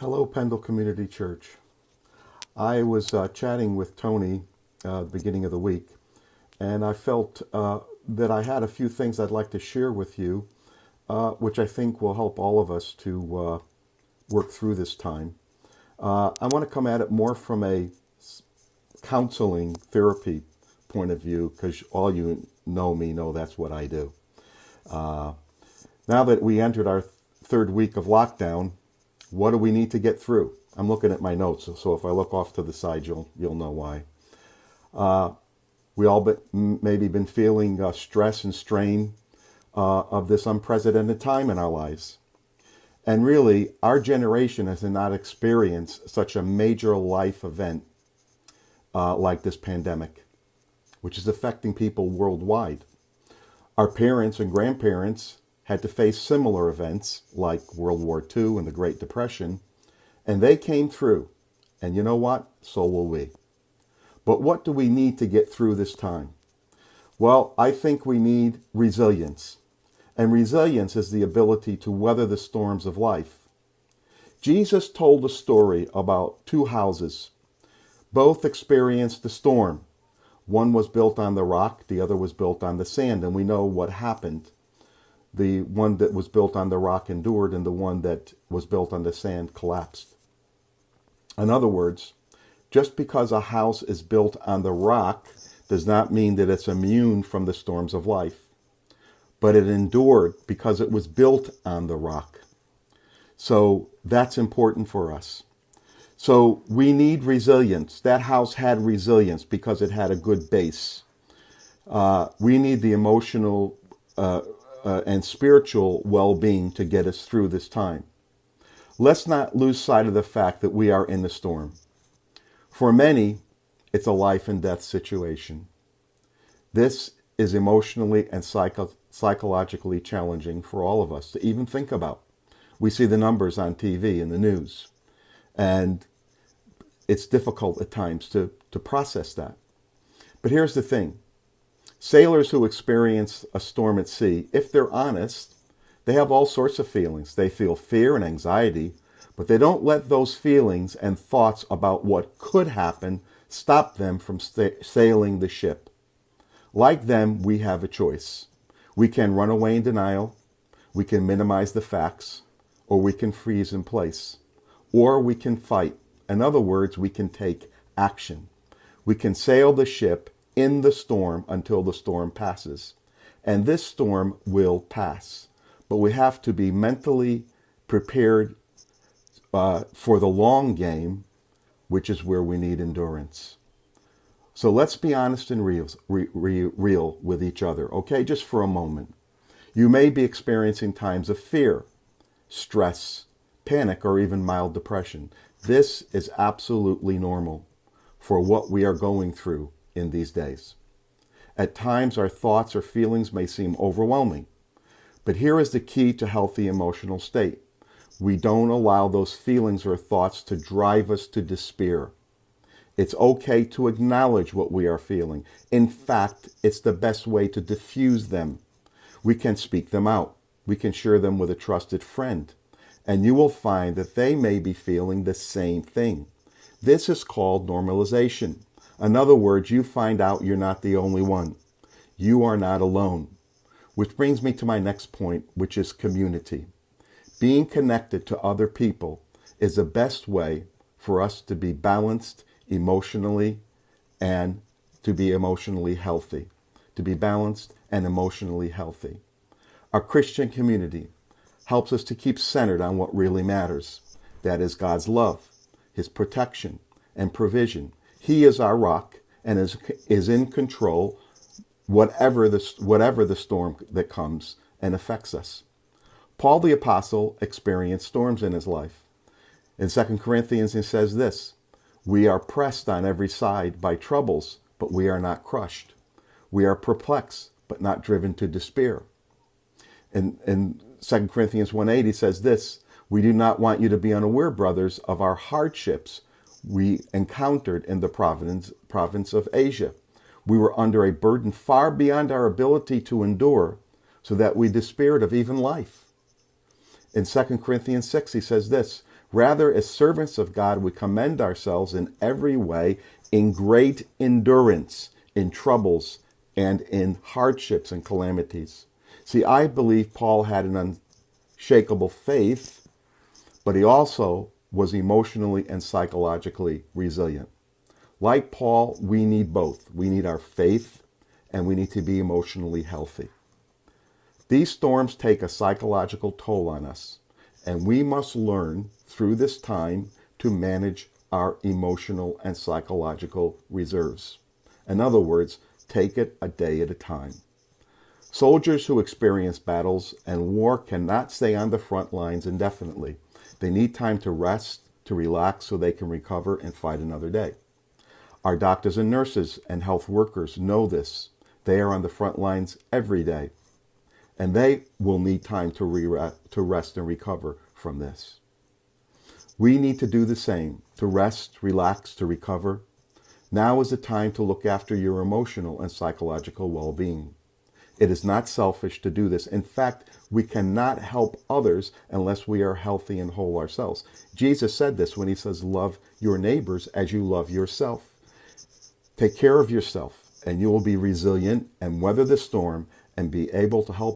Hello, Pendle Community Church. I was chatting with Tony at the beginning of the week, and I felt that I had a few things I'd like to share with you, which I think will help all of us to work through this time. I want to come at it more from a counseling therapy point of view, because all you know me know that's what I do. Now that we entered our third week of lockdown, what do we need to get through? I'm looking at my notes, so if I look off to the side, you'll know why. We all maybe been feeling stress and strain of this unprecedented time in our lives. And really, our generation has not experienced such a major life event like this pandemic, which is affecting people worldwide. Our parents and grandparents had to face similar events like World War II and the Great Depression, and they came through. And you know what? So will we. But what do we need to get through this time? Well, I think we need resilience. And resilience is the ability to weather the storms of life. Jesus told a story about two houses. Both experienced the storm. One was built on the rock, the other was built on the sand, and we know what happened. The one that was built on the rock endured, and the one that was built on the sand collapsed. In other words, just because a house is built on the rock does not mean that it's immune from the storms of life. But it endured because it was built on the rock. So that's important for us. So we need resilience. That house had resilience because it had a good base. We need the emotional and spiritual well-being to get us through this time. Let's not lose sight of the fact that we are in the storm. For many, it's a life and death situation. This is emotionally and psychologically challenging for all of us to even think about. We see the numbers on TV and the news, and it's difficult at times to process that. But here's the thing. Sailors who experience a storm at sea, if they're honest, they have all sorts of feelings. They feel fear and anxiety, but they don't let those feelings and thoughts about what could happen stop them from sailing the ship. Like them, we have a choice. We can run away in denial, we can minimize the facts, or we can freeze in place, or we can fight. In other words, we can take action. We can sail the ship in the storm until the storm passes. And this storm will pass. But we have to be mentally prepared for the long game, which is where we need endurance. So let's be honest and real with each other, okay? Just for a moment. You may be experiencing times of fear, stress, panic, or even mild depression. This is absolutely normal for what we are going through in these days. At times, our thoughts or feelings may seem overwhelming. But here is the key to healthy emotional state. We don't allow those feelings or thoughts to drive us to despair. It's okay to acknowledge what we are feeling. In fact, it's the best way to diffuse them. We can speak them out. We can share them with a trusted friend. And you will find that they may be feeling the same thing. This is called normalization. In other words, you find out you're not the only one. You are not alone. Which brings me to my next point, which is community. Being connected to other people is the best way for us to be balanced emotionally and to be emotionally healthy. To be balanced and emotionally healthy. Our Christian community helps us to keep centered on what really matters. That is God's love, His protection, and provision. He is our rock and is in control whatever the storm that comes and affects us. Paul the Apostle experienced storms in his life. In 2 Corinthians, he says this, "We are pressed on every side by troubles, but we are not crushed. We are perplexed, but not driven to despair." In 2 Corinthians 1:8, he says this, "We do not want you to be unaware, brothers, of our hardships we encountered in the province of Asia. We were under a burden far beyond our ability to endure, so that we despaired of even life." In 2 Corinthians 6, he says this, Rather, as servants of God, we commend ourselves in every way in great endurance, in troubles, and in hardships and calamities. See, I believe Paul had an unshakable faith, but he also was emotionally and psychologically resilient. Like Paul, we need both. We need our faith and we need to be emotionally healthy. These storms take a psychological toll on us, and we must learn through this time to manage our emotional and psychological reserves. In other words, take it a day at a time. Soldiers who experience battles and war cannot stay on the front lines indefinitely. They need time to rest, to relax so they can recover and fight another day. Our doctors and nurses and health workers know this. They are on the front lines every day, and they will need time to rest and recover from this. We need to do the same, to rest, relax, to recover. Now is the time to look after your emotional and psychological well-being. It is not selfish to do this. In fact, we cannot help others unless we are healthy and whole ourselves. Jesus said this when he says, love your neighbors as you love yourself. Take care of yourself, and you will be resilient and weather the storm and be able to help